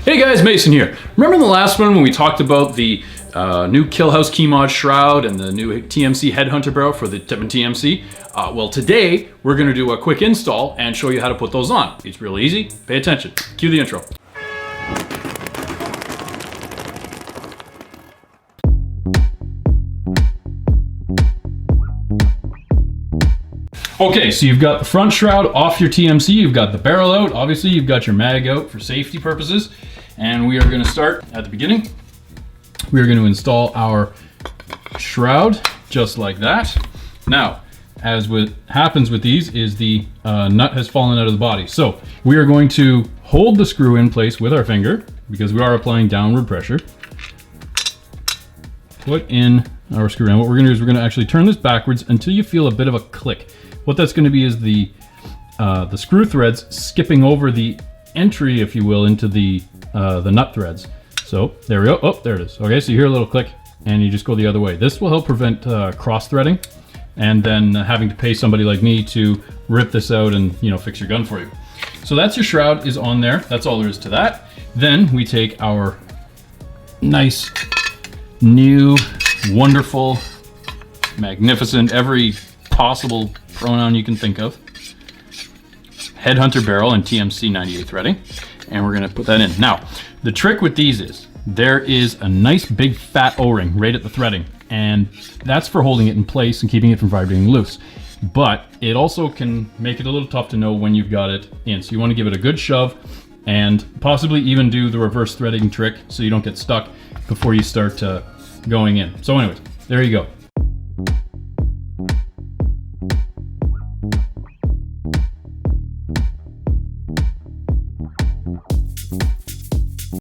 Hey guys, Mason here. Remember in the last one when we talked about the new Killhouse Keymod Shroud and the new TMC Headhunter barrel for the TMC? Well, today we're going to do a quick install and show you how to put those on. It's really easy. Pay attention. Cue the intro. Okay, so you've got the front shroud off your TMC, you've got the barrel out, obviously you've got your mag out for safety purposes, and we are going to start at the beginning. We are going to install our shroud just like that. Now, as what happens with these is the nut has fallen out of the body. So we are going to hold the screw in place with our finger because we are applying downward pressure. Put in our screw in. What we're going to do is we're going to actually turn this backwards until you feel a bit of a click. What that's going to be is the screw threads skipping over the entry, if you will, into the nut threads. So there we go. Oh, there it is. Okay, so you hear a little click and you just go the other way. This will help prevent cross threading and then having to pay somebody like me to rip this out and, you know, fix your gun for you. So that's your shroud is on there. That's all there is to that. Then we take our nice, new, wonderful, magnificent, every possible pronoun you can think of, Headhunter barrel and TMC 98 threading, and we're going to put that in. Now, the trick with these is there is a nice big fat O-ring right at the threading, and that's for holding it in place and keeping it from vibrating loose. But it also can make it a little tough to know when you've got it in, so you want to give it a good shove and possibly even do the reverse threading trick so you don't get stuck before you start going in. So anyways, there you go.